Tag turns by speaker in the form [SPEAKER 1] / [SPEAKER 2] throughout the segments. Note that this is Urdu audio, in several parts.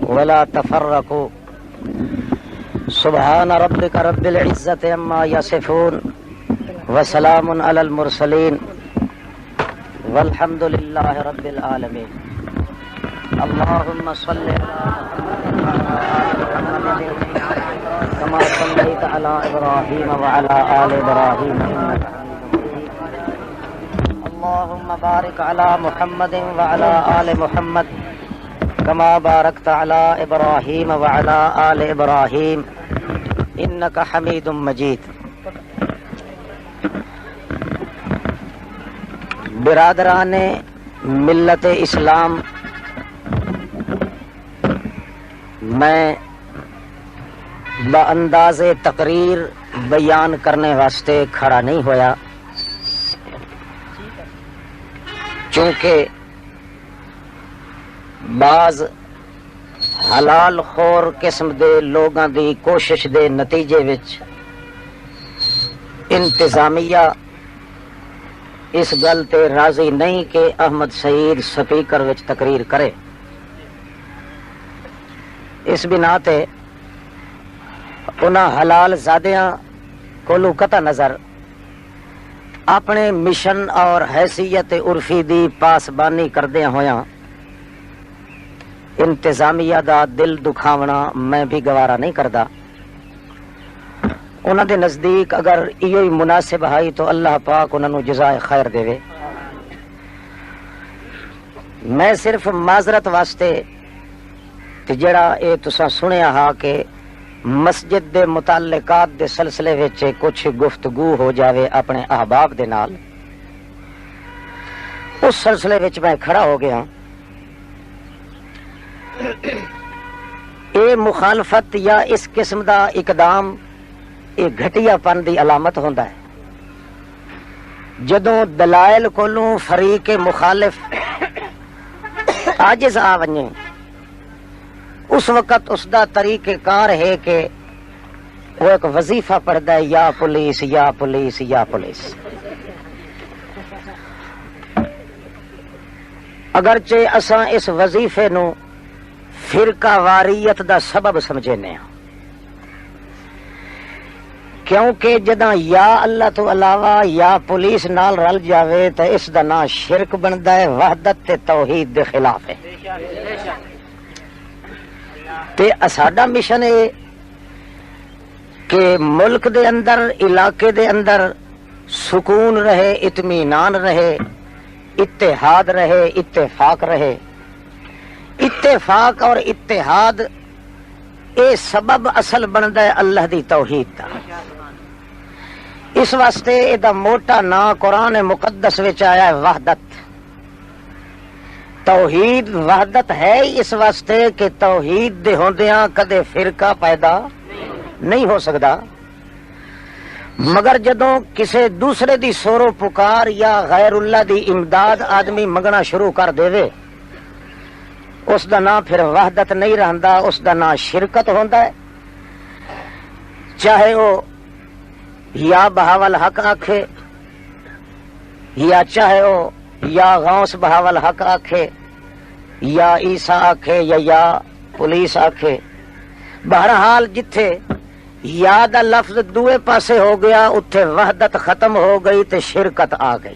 [SPEAKER 1] ولا تفرقوا سبحان ربك رب العزة عما يصفون وسلام على المرسلين والحمد لله رب العالمين اللهم صل على كما صليت على إبراهيم وعلى آل إبراهيم إنك اللهم بارك على محمد وعلى آل محمد كما باركت على إبراهيم وعلى آل إبراهيم إنك حميد مجيد. برادران ملت اسلام، میں بانداز تقریر بیان کرنے واسطے کھڑا نہیں ہویا، چونکہ بعض حلال خور قسم دے لوگاں دی کوشش دے نتیجے وچ انتظامیہ اس گل تے راضی نہیں کہ احمد سعید سپیکر وچ تقریر کرے. اس بنا تے انہاں حلال زادیاں کولو قطع نظر اپنے مشن اور حیثیت عرفی دی پاسبانی کردے ہویاں انتظامیہ دا دل دکھاونا میں بھی گوارا نہیں کردا. انہاں دے نزدیک اگر ایو ہی مناسب ہے تو اللہ پاک انہاں نو جزائے خیر دے. میں صرف معذرت واسطے تے جڑا اے تساں سنیا ہا کہ مسجد دے متعلقات دے سلسلے وچ کچھ گفتگو ہو جاوے اپنے احباب دے نال، اس سلسلے وچ میں کھڑا ہو گیا. اے مخالفت یا اس قسم دا اقدام یہ گھٹیا پن دی علامت ہوندا ہے. جدوں دلائل کولوں فریق مخالف عاجز آ ونجے، اس وقت اس دا طریقہ کار ہے کہ وہ ایک وظیفہ پڑھدا ہے، یا پولیس یا پولیس یا پولیس. اگرچہ اساں اس وظیفے نو فرقہ واریت دا سبب سمجھنے ہیں، کیونکہ جداں یا اللہ تو علاوہ یا پولیس نال رل جاوے تو اس دا نام شرک بندا ہے، وحدت تے توحید دے خلاف ہے. تے ساڈا مشن ہے کہ ملک دے اندر، علاقے دے اندر سکون رہے، اطمینان رہے، اتحاد رہے، اتفاق رہے. اتفاق اور اتحاد اے سبب اصل بندا ہے اللہ دی توحید دا. اس واسطے اے دا موٹا نام قرآن مقدس وچ آیا ہے وحدت. توحید وحدت ہے اس واسطے کہ توحید دے ہوندیاں کدے فرقہ پیدا نہیں ہو سکدا، مگر جدوں کسے دوسرے دی سورو پکار یا غیر اللہ دی امداد آدمی منگنا شروع کر دے، اس دا نام پھر وحدت نہیں رہندا، اس دا نام شرکت ہوندا ہے. چاہے وہ یا بہاول حق آکھے، یا چاہے وہ یا غوث بہاول حق آکھے، یا عیسیٰ آکھے، یا پولیس آکھے. بہرحال جتھے یا دا لفظ دوے پاسے ہو گیا اتھے وحدت ختم ہو گئی تے شرکت آ گئی.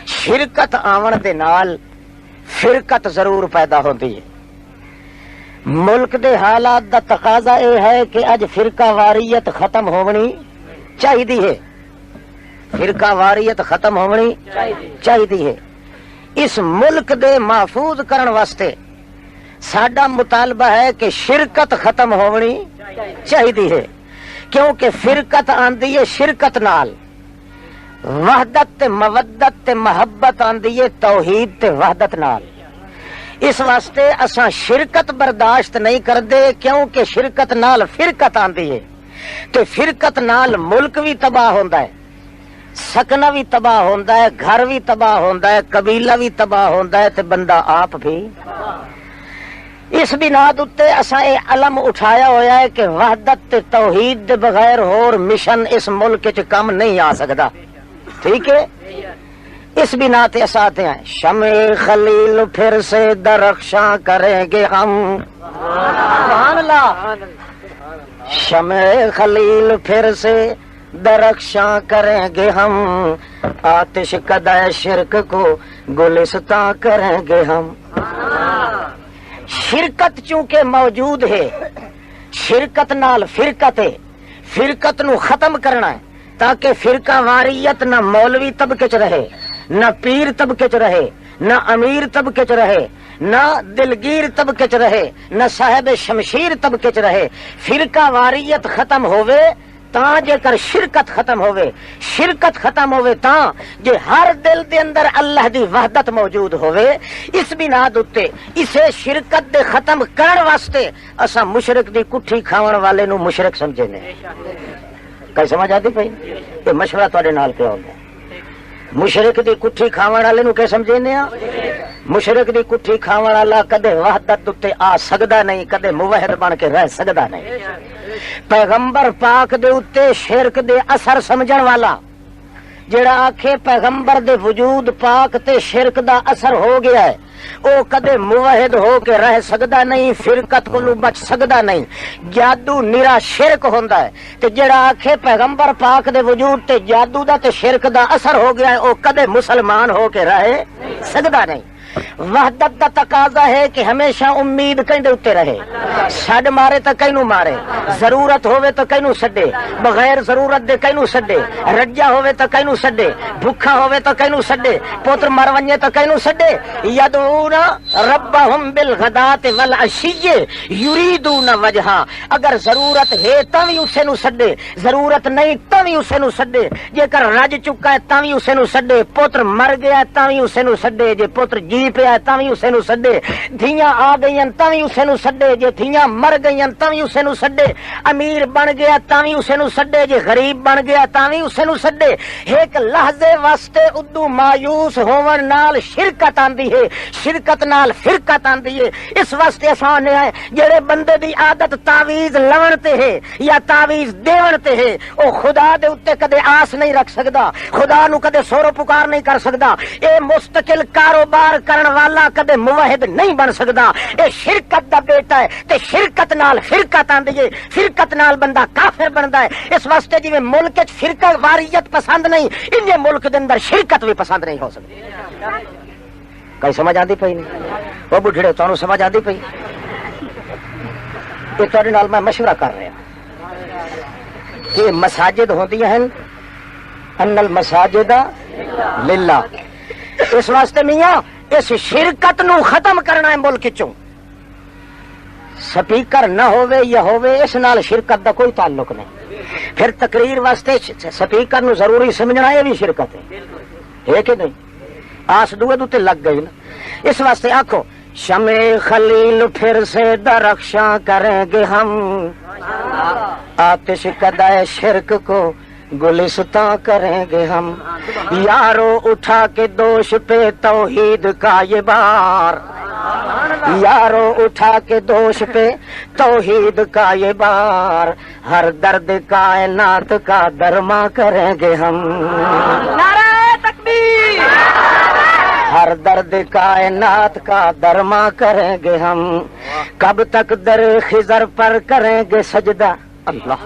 [SPEAKER 1] شرکت آون دے نال فرقت ضرور پیدا ہوتی ہے. ملک دے حالات دا تقاضا اے ہے کہ اج فرقہ واریت ختم ہونی چاہیے ہے، فرقہ واریت ختم ہونی چاہیے ہے. اس ملک دے محفوظ کرن واسطے ساڈا مطالبہ ہے کہ شرکت ختم ہونی چاہیے ہے، کیونکہ فرقت آندی ہے شرکت نال، وحدت تے مودت تے محبت آندی ہے توحید تے وحدت نال. اس واسطے اساں شرکت برداشت نہیں کردے، کیونکہ شرکت نال فرقت آندی ہے تے فرقت نال ملک بھی تباہ ہوندا ہے، سکنا بھی تباہ ہوندا ہے، گھر بھی تباہ ہوندا ہے، قبیلہ بھی تباہ ہوندا ہے تے بندہ آپ بھی. اس بنا تے اساں اے علم اٹھایا ہویا ہے کہ وحدت تے توحید دے بغیر ہور مشن اس ملک وچ کم نہیں آ سکدا. ٹھیک ہے، اس بنا تے آتے ہیں شمع خلیل پھر سے درخشاں کریں گے ہم، سبحان اللہ، شمع خلیل پھر سے درخشاں کریں گے ہم، آتش قدع شرک کو گلستاں کریں گے ہم۔ شرکت چونکہ موجود ہے، شرکت نال فرقت ہے، فرقت نو ختم کرنا ہے تاکہ فرقہ واریت نہ مولوی طبقے چ رہے، نہ پیر طبقے چ رہے، نہ امیر طبقے چ رہے، نہ دلگیر طبقے چ رہے، نہ صاحب شمشیر طبقے چ رہے۔ فرقہ واریت ختم ہوئے تاں جے کر شرکت ختم ہوئے، شرکت ختم ہوئے تاں جے ہر دل دے اندر اللہ دی وحدت موجود ہوئے۔ اس بنا دے اسے شرکت دے ختم کرن واسطے اساں مشرک دی کٹھی کھاون والے نو مشرک سمجھے نے۔ کئی سمجھ آتی پئی؟ یہ مشورہ تواڈے نال پہ ہو گیا۔ مشرک دی کٹھی کھاون والے نو کہ سمجھے نے؟ مشرک دی کٹھی کھاون والا کدے وحدت تے آ سکدا نہیں، کدے موحد بن کے رہ سکدا نہیں۔ پیغمبر پاک دے اتے شرک دے اثر سمجھن والا جڑا آکھے پیغمبر دے وجود پاک تے شرک دا اثر ہو گیا ہے، او کدے موحد ہو کے رہ سکدا نہیں، فرقت کو بچ سکدا نہیں۔ جادو نرا شرک ہوندا ہے تے جڑا آکھے پیغمبر پاک دے وجود تے جادو دا تے شرک دا اثر ہو گیا ہے، او کدے مسلمان ہو کے رہ سکدا نہیں۔ وحدت دا تقاضا ہے کہ ہمیشہ امید کہیں اتے رہے، سڈ مارے تو کہیں مارے، ضرورت ہوئے تو کہیں سڈے، بغیر ضرورت دے کہیں سڈے، رجا ہوئے تو کہیں سڈے، بھوکھا ہوئے تو کہیں سڈے، پوتر مر ونجے تو کہیں سڈے۔ یدعون ربہم بالغداۃ والعشی یریدون وجہا، اگر ضرورت ہے تاں بھی اسے نو سڈے، ضرورت نہیں تاں بھی اسے نو سڈے، جے کر رج چکا ہے تاں بھی اسے نو سڈے، پوتر مر گیا تاں بھی اسے نو سڈے، جے پوتر جی پیا تاں بھی اسے نو سڈے، دھیاں آ گئیاں تاں بھی اسے نو سڈے، جے دھیاں مر گئیاں تاں بھی اسے نو سڈے، امیر بن گیا تاں بھی اسے نو سڈے، جے غریب بن گیا تاں بھی اسے نو سڈے۔ ایک لحظے واسطے ادو مایوس ہون نال شرکت آندی ہے، شرکت نال فرقت آندی ہے۔ اس واسطے اساں نے جڑے بندے دی عادت تعویذ لون تے ہے یا تعویذ دیون تے ہے، او خدا دے اوتے کدے آس نہیں رکھ سکدا، خدا نو کدے سورو پکار نہیں کر سکدا، اے مستقل کاروبار کرن والا کدے موحد نہیں بن سکدا، اے شرکت دا بیٹا ہے تے شرکت نال فرقت آندی ہے، فرقت نال بندہ کافر بندا ہے۔ اس واسطے جویں ملک وچ فرقہ واریت پسند نہیں، انجے ملک دے اندر شرکت بھی پسند نہیں ہو سکتی۔ کئی سمجھ آندی پئی نہیں؟ وہ بڈھڑے تانوں سمجھ آندی پئی؟ یہ تہاڈے نال میں مشورہ کر رہا کہ مساجد ہوندیاں ہیں ان المساجد للہ، اس واسطے میاں اس شرکت نو ختم کرنا ہے ملک چوں۔ سپیکر نہ ہوئے یا ہوئے اس نال شرکت دا کوئی تعلق نہیں، پھر تقریر واسطے سپیکر نو ضروری سمجھنا یہ بھی شرکت ہے کہ نہیں؟ آس دوے دوتے لگ گئی نا۔ اس واسطے آکھو شمع خلیل پھر سے درخشاں کریں گے ہم، آتش قدع شرک کو گلستاں کریں گے ہم، یارو اٹھا کے دوش پہ توحید کا یہ بار، یارو اٹھا کے دوش پہ توحید کا یہ بار، ہر درد کائنات کا درما کریں گے ہم، نعرہ تکبیر، ہر درد کائنات کا درما کریں گے ہم، کب تک در خضر پر کریں گے سجدہ، اللہ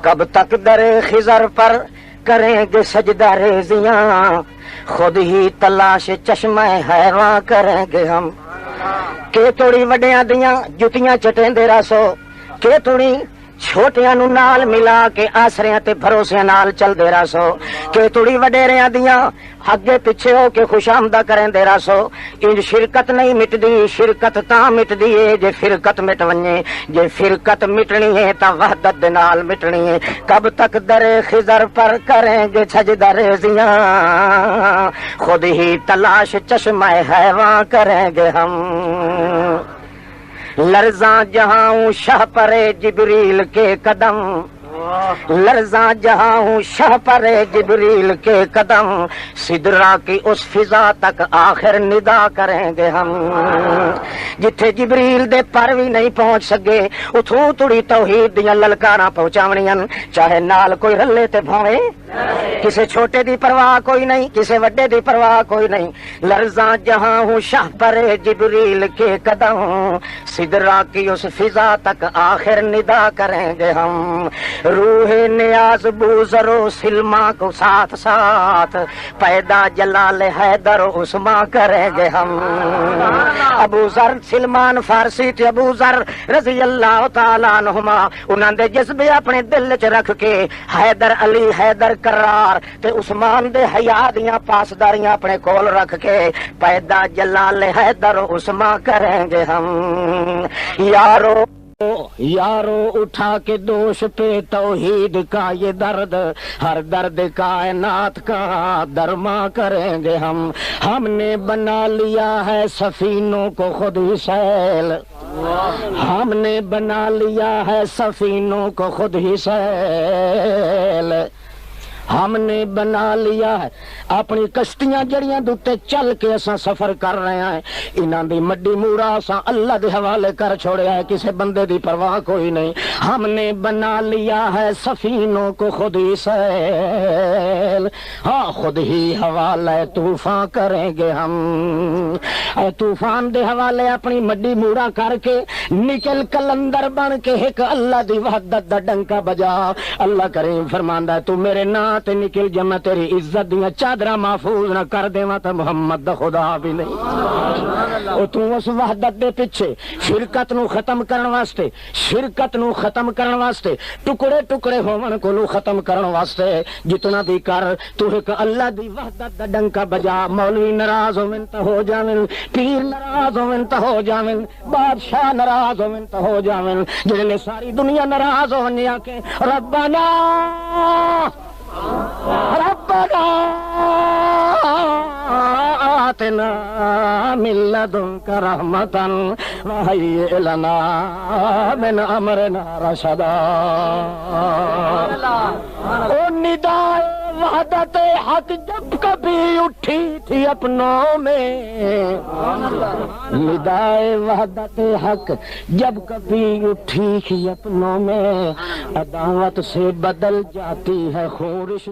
[SPEAKER 1] کب تک در خضر پر کریں گے سجدہ ریزیاں، خود ہی تلاش چشمہ حیراں کریں گے ہم، کہ توڑی وڈیاں دیاں جتیاں چٹیں دے راسو، کہ توڑی چھوٹیاں نو نال ملا کے آسریاں تے بھروسے نال چل دے راسو، کہ توڑی وڈیریاں دیاں اگے پیچھے ہو کے خوش آمدہ کریں دے راسو۔ انج شرکت نہیں مٹ دی، شرکت تاں مٹ دی ہے جے فرقت مٹ ونجے، جے فرقت مٹنی ہے تاں وحدت دے نال مٹنی ہے۔ کب تک در خضر پر کریں گے سجدہ ریزیاں، خود ہی تلاش چشمہ حیواں کریں گے ہم، لرزاں جہاں شاہ پرے جبریل کے قدم، لرزاں جہاں ہوں شاہ پر جبریل کے قدم، سدرا کی اس فضا تک آخر ندا کریں گے ہم، جتھے جبریل دے پر بھی نہیں پہنچ سکے اتھوں تڑی توحید دیاں للکاراں پہنچاونیاں، چاہے نال کوئی رلے تے بھاوے، کسے چھوٹے دی پرواہ کوئی نہیں، کسے وڈے دی پرواہ کوئی نہیں، لرزاں جہاں ہوں شاہ پر جبریل کے قدم، سدرا کی اس فضا تک آخر ندا کریں گے ہم، روح نیاز بوزر و سلما کو ساتھ ساتھ پیدا جلال حیدر عثمان کریں گے ہم، ابو ذر سلمان فارسی تے ابو ذر رضی اللہ تعالیٰ عنہما انہاں دے جذبے اپنے دل چ رکھ کے حیدر علی حیدر کرار تے عثمان دے حیا دیاں پاسداریاں اپنے کول رکھ کے پیدا جلال حیدر عثمان کریں گے ہم، یارو اٹھا کے دوش پہ توحید کا یہ درد، ہر درد کائنات کا درما کریں گے ہم نے بنا لیا ہے سفینوں کو خود ہی سیل، ہم نے بنا لیا ہے سفینوں کو خود ہی سیل، ہم نے بنا لیا ہے اپنی کشتیاں جڑیاں دوتے چل کے اساں سفر کر رہے ہیں، انہاں دی مڈی موڑا اساں اللہ دے حوالے کر چھوڑیا ہے، کسے بندے دی پرواہ کوئی نہیں، ہم نے بنا لیا ہے سفینوں کو خود ہی سیل، ہاں خود ہی حوالے طوفان کریں گے ہم، اے طوفان دے حوالے اپنی مڈی موڑا کر کے نکل کلندر بن کے ایک اللہ دی وحدت دا ڈنکا بجا، اللہ کریم فرماندا ہے تو میرے نام تے نکل جا میں تیری عزت دیاں چادراں محفوظ نہ کر دیواں تے محمد دا خدا بھی نہیں، او تو اس وحدت دے پیچھے شرکت نو ختم کرن واسطے ٹکڑے ٹکڑے ہون کو ختم کرن واسطے جتنا بھی کر تو ایک اللہ دی وحدت دا ڈنکا بجا، مولوی ناراض ہوویں تے ہو جاویں، پیر ناراض ہوویں تے ہو جاویں، بادشاہ ناراض ہوویں تے ہو جاویں، جڑے نے ساری دنیا ناراض ہونی آ کے ربنا آتنا من لدنک رحمتا وہیئ لنا من امرنا رشدا، او ندائے وحدت حق جب کبھی اٹھی تھی اپنوں میں، ندائے وحدت حق جب کبھی اٹھی تھی اپنوں میں، عداوت سے بدل جاتی ہے خورش